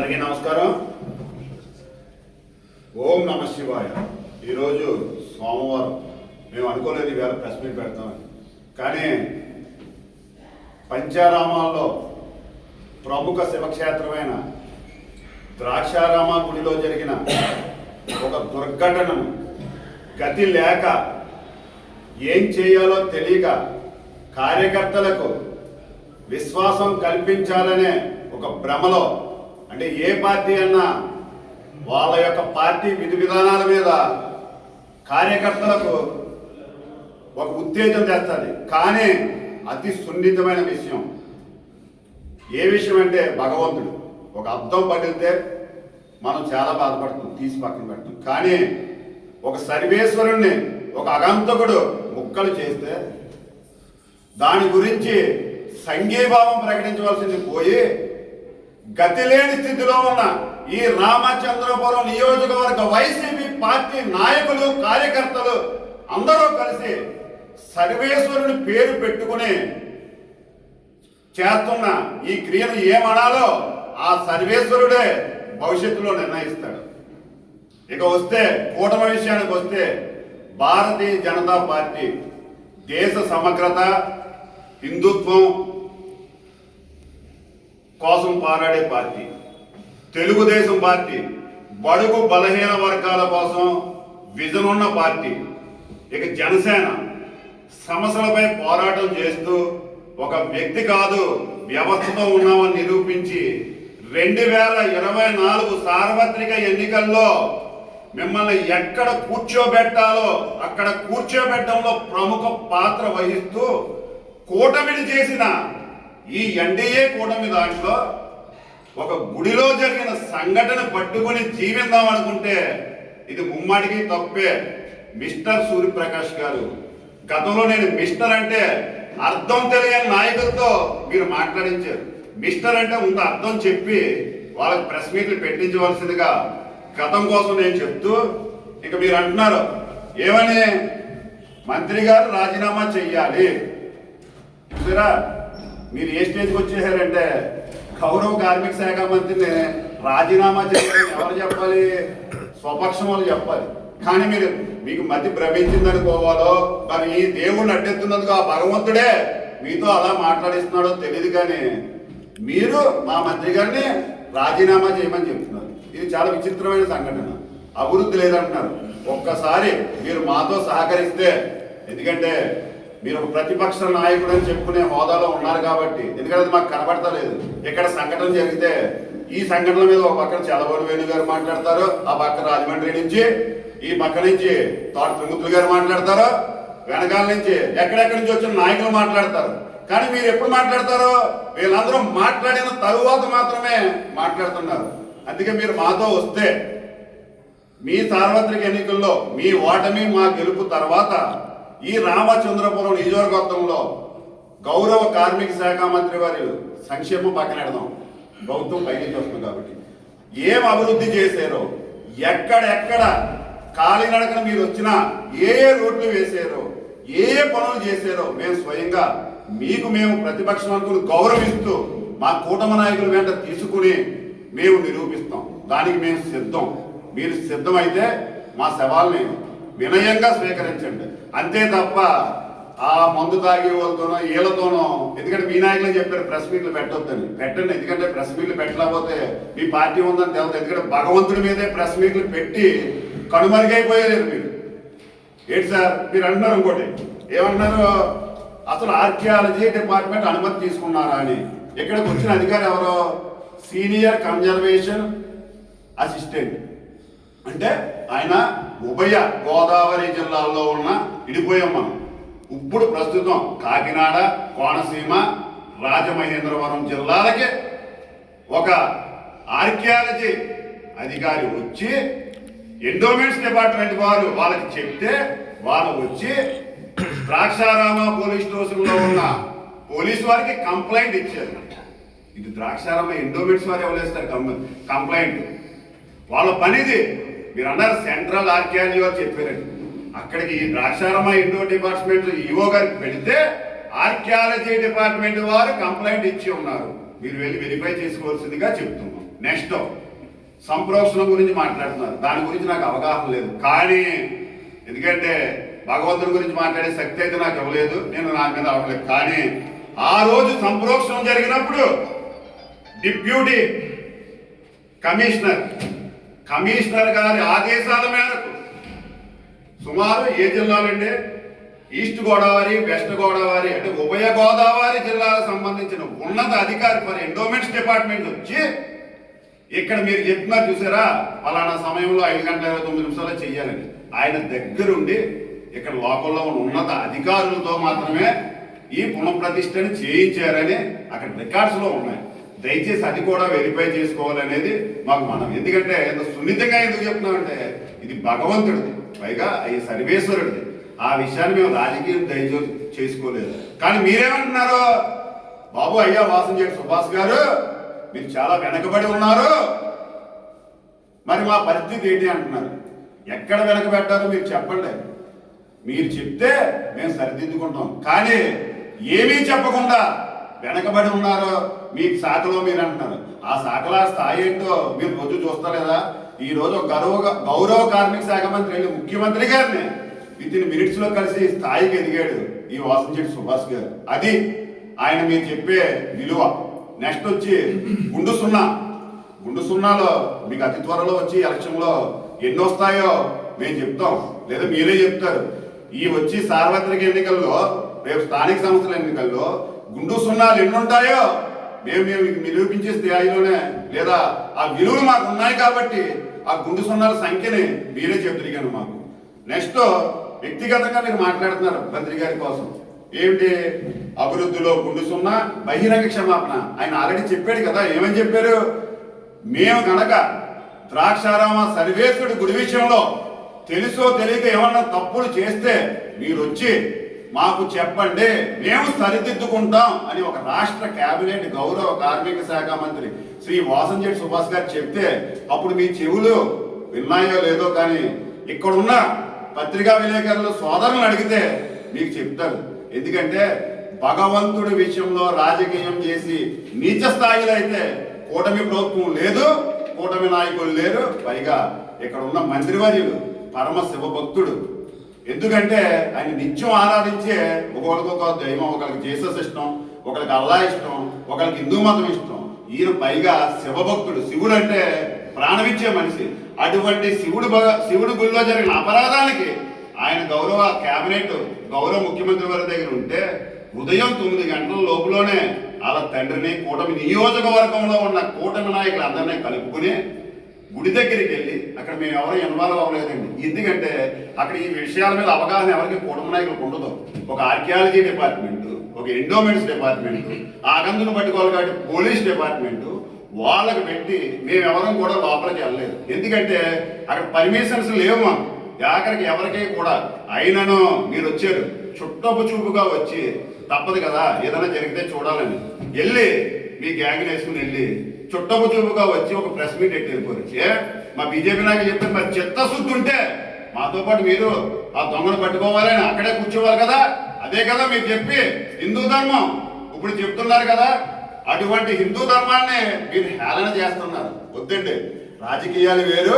అందరికీ నమస్కారం. ఓం నమ శివాయ. ఈరోజు సోమవారం. మేము అనుకోలేదు ఈవేళ ప్రెస్ మీట్ పెడతామని, కానీ పంచారామాల్లో ప్రముఖ శివక్షేత్రమైన ద్రాక్షారామ గుడిలో జరిగిన ఒక దుర్ఘటనను గతి లేక ఏం చేయాలో తెలియక కార్యకర్తలకు విశ్వాసం కల్పించాలనే ఒక భ్రమలో, అంటే ఏ పార్టీ అన్నా వాళ్ళ యొక్క పార్టీ విధి విధానాల మీద కార్యకర్తలకు ఒక ఉత్తేజం తెస్తుంది. కానీ అతి సున్నితమైన విషయం. ఏ విషయం అంటే భగవంతుడు. ఒక అద్దం పగిలితే మనం చాలా బాధపడుతున్నాం, తీసి పక్కన పెడతాం. కానీ ఒక సర్వేశ్వరుణ్ణి ఒక అగంతకుడు ముక్కలు చేస్తే దాని గురించి సంఘీభావం ప్రకటించవలసింది పోయి గతి లేని స్థితిలో ఉన్న ఈ రామచంద్రపురం నియోజకవర్గ వైసీపీ పార్టీ నాయకులు, కార్యకర్తలు అందరూ కలిసి సర్వేశ్వరుని పేరు పెట్టుకుని చేస్తున్న ఈ క్రియను ఏమనాలో ఆ సర్వేశ్వరుడే భవిష్యత్తులో నిర్ణయిస్తాడు. ఇక వస్తే కూటమి విషయానికి వస్తే, భారతీయ జనతా పార్టీ దేశ సమగ్రత, హిందుత్వం కోసం పోరాడే పార్టీ. తెలుగుదేశం పార్టీ బడుగు బలహీన వర్గాల కోసం విజన్ ఉన్న పార్టీ. ఇక జనసేన సమస్యలపై పోరాటం చేస్తూ ఒక వ్యక్తి కాదు వ్యవస్థతో ఉన్నామని నిరూపించి 2024 సార్వత్రిక ఎన్నికల్లో మిమ్మల్ని ఎక్కడ కూర్చోబెట్టాలో అక్కడ కూర్చోబెట్టడంలో ప్రముఖ పాత్ర వహిస్తూ కూటమిని చేసిన ఈ ఎన్డీఏ కూటమి దాంట్లో ఒక గుడిలో జరిగిన సంఘటన పట్టుకుని జీవిద్దాం అనుకుంటే ఇది ముమ్మాటికి తప్పే. మిస్టర్ సూర్యప్రకాష్ గారు, గతంలో నేను మిస్టర్ అంటే అర్థం తెలియని నాయకులతో మీరు మాట్లాడించారు. మిస్టర్ అంటే ముందు అర్థం చెప్పి వాళ్ళకి ప్రెస్ మీట్లు పెట్టించవలసిందిగా గతం కోసం నేను చెప్తూ, ఇక మీరు అంటున్నారు ఏమని, మంత్రి గారు రాజీనామా చెయ్యాలి. చూసారా, మీరు ఏ స్టేజ్కి వచ్చేసారంటే గౌరవ కార్మిక శాఖ మంత్రిని రాజీనామా చేయాలని ఎవరు చెప్పాలి? స్వపక్షం వాళ్ళు చెప్పాలి. కానీ మీకు మతి భ్రమించిందనుకోవాలో, మరి ఈ దేవుణ్ణి అడ్డెత్తున్నందుకు ఆ భగవంతుడే మీతో అలా మాట్లాడిస్తున్నాడో తెలియదు. కానీ మీరు మా మంత్రి గారిని రాజీనామా చేయమని చెప్తున్నారు. ఇది చాలా విచిత్రమైన సంఘటన. అభివృద్ధి లేదంటున్నారు. ఒక్కసారి మీరు మాతో సహకరిస్తే, ఎందుకంటే మీరు ఒక ప్రతిపక్ష నాయకుడు అని చెప్పుకునే హోదాలో ఉన్నారు కాబట్టి, ఎందుకంటే అది మాకు కనబడతలేదు. ఇక్కడ సంఘటన జరిగితే ఈ సంఘటన మీద ఒక పక్కన చలబోని వేణు గారు మాట్లాడతారు, ఆ పక్క రాజమండ్రి నుంచి, ఈ పక్క నుంచి తోట త్రిమూర్తులు గారు మాట్లాడతారు, వెనకాల నుంచి ఎక్కడెక్కడి నుంచి వచ్చిన నాయకులు మాట్లాడతారు. కానీ మీరు ఎప్పుడు మాట్లాడతారో వీళ్ళందరూ మాట్లాడిన తరువాత మాత్రమే మాట్లాడుతున్నారు. అందుకే మీరు మాతో వస్తే మీ సార్వత్రిక ఎన్నికల్లో మీ ఓటమి మా గెలుపు తర్వాత ఈ రామచంద్రపురం నియోజకవర్గంలో గౌరవ కార్మిక శాఖ మంత్రి వారి సంక్షేమం పక్కన పెడదాం, ప్రభుత్వం పైకి వస్తుంది కాబట్టి ఏం అభివృద్ధి చేశారో, ఎక్కడెక్కడ కాలినడకన మీరు వచ్చినా ఏ రోడ్లు వేసారో, ఏ పనులు చేశారో మేము స్వయంగా మేము ప్రతిపక్షం అనుకుని గౌరవిస్తూ మా కూటమి నాయకుల వెంట తీసుకుని మేము నిరూపిస్తాం. దానికి మేము సిద్ధం. మీరు సిద్ధమైతే మా సవాల్ని వినయంగా స్వీకరించండి. అంతే తప్ప ఆ మందు తాగే వాళ్ళతోనో వీళ్ళతోనో, ఎందుకంటే మీ నాయకులు చెప్పారు ప్రెస్ మీట్లు పెట్టొద్దని, పెట్టండి. ఎందుకంటే ప్రెస్ మీట్లు పెట్టలేకపోతే మీ పార్టీ ఉందని తెలుసు. ఎందుకంటే భగవంతుడి మీదే ప్రెస్ మీట్లు పెట్టి కనుమరుగైపోయారు మీరు. ఏంటి సార్ మీరు అంటున్నారు ఇంకోటి, ఏమంటున్నారు, అసలు ఆర్కియాలజీ డిపార్ట్మెంట్ అనుమతి తీసుకున్నారా అని. ఇక్కడికి వచ్చిన అధికారి ఎవరో సీనియర్ కన్జర్వేషన్ అసిస్టెంట్. అంటే ఆయన ఉభయ గోదావరి జిల్లాల్లో ఉన్న ఇడిపోయాం మనం. ఇప్పుడు ప్రస్తుతం కాకినాడ, కోనసీమ, రాజమహేంద్రవరం జిల్లాలకి ఒక ఆర్కియాలజీ అధికారి వచ్చి ఎండోమెంట్స్ డిపార్ట్మెంట్ వారు వాళ్ళకి చెప్తే వాళ్ళు వచ్చి ద్రాక్షారామ పోలీస్ స్టేషన్లో ఉన్న పోలీసు వారికి కంప్లైంట్ ఇచ్చారు. ఇది ద్రాక్షారామ ఎండోమెంట్స్ వారు ఎవరేస్తారు కంప్లైంట్? వాళ్ళ పనిది. మీరు అన్నారు సెంట్రల్ ఆర్కియాలజీ వారు చెప్పారండి. అక్కడికి ఈ ద్రాక్షారామ ఇండో డిపార్ట్మెంట్ ఈవో గారికి పెడితే ఆర్కియాలజీ డిపార్ట్మెంట్ వారు కంప్లైంట్ ఇచ్చి ఉన్నారు. మీరు వెళ్ళి వెరిఫై చేసుకోవాల్సిందిగా చెప్తున్నాం. నెక్స్ట్ సంప్రోక్షణం గురించి మాట్లాడుతున్నారు. దాని గురించి నాకు అవగాహన లేదు. కానీ ఎందుకంటే భగవంతుడి గురించి మాట్లాడే శక్తి అయితే నాకు ఇవ్వలేదు, నేను నా మీద అవ్వలేదు. కానీ ఆ రోజు సంప్రోక్షణం జరిగినప్పుడు డిప్యూటీ కమిషనర్ గారి ఆదేశాల మేరకు సుమారు ఏ జిల్లాలండి, ఈస్ట్ గోదావరి, వెస్ట్ గోదావరి అంటే ఉభయ గోదావరి జిల్లాలకు సంబంధించిన ఉన్నత అధికారి ఫర్ ఎండోమెంట్స్ డిపార్ట్మెంట్ వచ్చి ఇక్కడ మీరు చెప్తున్నారు చూసారా, పలానా సమయంలో 5:29 చెయ్యాలని ఆయన దగ్గరుండి ఇక్కడ లోకల్లో ఉన్న ఉన్నత అధికారులతో మాత్రమే ఈ పునఃప్రతిష్టని చేయించారని అక్కడ రికార్డ్స్లో ఉన్నాయి. దయచేసి అది కూడా వెరిఫై చేసుకోవాలనేది మాకు మనం. ఎందుకంటే ఎంత సున్నితంగా ఎందుకు చెప్తున్నామంటే ఇది భగవంతుడిది, పైగా ఈ సర్వేశ్వరుడిది. ఆ విషయాన్ని మేము రాజకీయం దయచేసి చేసుకోలేదు. కానీ మీరేమంటున్నారు, బాబు అయ్యా వాసంశెట్టి సుభాష్ గారు మీరు చాలా వెనకబడి ఉన్నారు, మరి మా పరిస్థితి ఏంటి అంటున్నారు. ఎక్కడ వెనకబెట్టారో మీరు చెప్పండి, మీరు చెప్తే మేము సరిదిద్దుకుంటాం. కానీ ఏమీ చెప్పకుండా వెనకబడి ఉన్నారో మీ శాఖలో మీరు అంటున్నారు. ఆ శాఖల స్థాయి ఏంటో మీరు రోజు చూస్తలేదా? ఈ రోజు గౌరవ కార్మిక శాఖ మంత్రి ముఖ్యమంత్రి గారిని వితిన్ మినిట్స్ లో కలిసి స్థాయికి ఎదిగాడు ఈ వాసంశెట్టి సుభాష్ గారు. అది ఆయన మీరు చెప్పే విలువ. నెక్స్ట్ వచ్చి గుండు సున్నాలో మీకు అతి త్వరలో వచ్చి ఎలక్షన్లో ఎన్ని వస్తాయో మేము చెప్తాం, లేదా మీరే చెప్తారు. ఈ వచ్చి సార్వత్రిక ఎన్నికల్లో, రేపు స్థానిక సంస్థల ఎన్నికల్లో గుండు సున్నాలు ఎన్ని ఉంటాయో మేము నిరూపించే స్థాయిలోనే, లేదా ఆ విలువలు మాకు ఉన్నాయి కాబట్టి ఆ గుండు సున్నాల సంఖ్యని మీరే చెప్తారు మాకు. నెక్స్ట్ వ్యక్తిగతంగా మీరు మాట్లాడుతున్నారు మంత్రి గారి కోసం. ఏమిటి అభివృద్ధిలో గుండు సున్నా, బహిరంగ క్షమాపణ. ఆయన ఆల్రెడీ చెప్పాడు కదా, ఏమని చెప్పారు, మేము కనుక ద్రాక్షారామ సర్వేశ్వరుడి గుడి విషయంలో తెలుసో తెలియక ఏమన్నా తప్పులు చేస్తే మీరు వచ్చి మాకు చెప్పండి, మేము సరిదిద్దుకుంటాం అని ఒక రాష్ట్ర కేబినెట్ గౌరవ కార్మిక శాఖ మంత్రి శ్రీ వాసంశెట్టి సుభాష్ గారు చెప్తే అప్పుడు మీ చెవులు విన్నాయో లేదో, కానీ ఇక్కడున్న పత్రికా విలేకరులు సోదరులను అడిగితే మీకు చెప్తారు. ఎందుకంటే భగవంతుడి విషయంలో రాజకీయం చేసి నీచ స్థాయిలో అయితే కూటమి ప్రభుత్వం లేదు, కూటమి నాయకులు లేరు. పైగా ఇక్కడ ఉన్న మంత్రివర్యులు పరమ శివభక్తుడు. ఎందుకంటే ఆయన నిత్యం ఆరాధించే ఒకరికొక దైవం, ఒకరికి జీసస్ ఇష్టం, ఒకరికి అల్లా ఇష్టం, ఒకరికి హిందూ మతం ఇష్టం. ఈయన పైగా శివభక్తుడు, శివుడు అంటే ప్రాణమిచ్చే మనిషి. అటువంటి శివుడు గుళ్ళో జరిగిన అపరాధానికి ఆయన గౌరవ కేబినెట్ గౌరవ ముఖ్యమంత్రి వారి దగ్గర ఉంటే ఉదయం 9 గంటల లోపులోనే వాళ్ళ తండ్రిని కూటమి నియోజకవర్గంలో ఉన్న కూటమి నాయకులు అందరినీ కలుపుకుని గుడి దగ్గరికి వెళ్ళి, అక్కడ మేము ఎవరు ఇన్వాల్వ్ అవ్వలేదండి. ఎందుకంటే అక్కడ ఈ విషయాల మీద అవగాహన ఎవరికి కూటమి నాయకులకు ఉండదు. ఒక ఆర్కియాలజీ డిపార్ట్మెంట్, ఒక ఎండోమెంట్స్ డిపార్ట్మెంట్, ఆ గంతును పట్టుకోవాలి కాబట్టి పోలీస్ డిపార్ట్మెంట్ వాళ్ళకి పెట్టి మేమెవరం కూడా లోపలికి వెళ్ళలేదు. ఎందుకంటే అక్కడ పర్మిషన్స్ లేవు మాకు, ఆఖరికి ఎవరికీ కూడా. అయినను మీరు వచ్చారు, చుట్టపు చూపుగా వచ్చి, తప్పదు కదా ఏదైనా జరిగితే చూడాలని వెళ్ళి మీ గ్యాంగ్ వేసుకుని వెళ్ళి చుట్టపు చూపుగా వచ్చి ఒక ప్రెస్ మీట్ ఎట్టి వెళ్ళిపోరు. మా బీజేపీ నాయకులు చెప్పారు, మరి చిత్తశుద్ధి ఉంటే మాతో పాటు మీరు ఆ దొంగను పట్టుకోవాలని అక్కడే కూర్చోవాలి కదా. అదే కదా మీరు చెప్పి హిందూ ధర్మం ఇప్పుడు చెప్తున్నారు కదా. అటువంటి హిందూ ధర్మాన్ని మీరు హేళన చేస్తున్నారు. వద్దండి, రాజకీయాలు వేరు,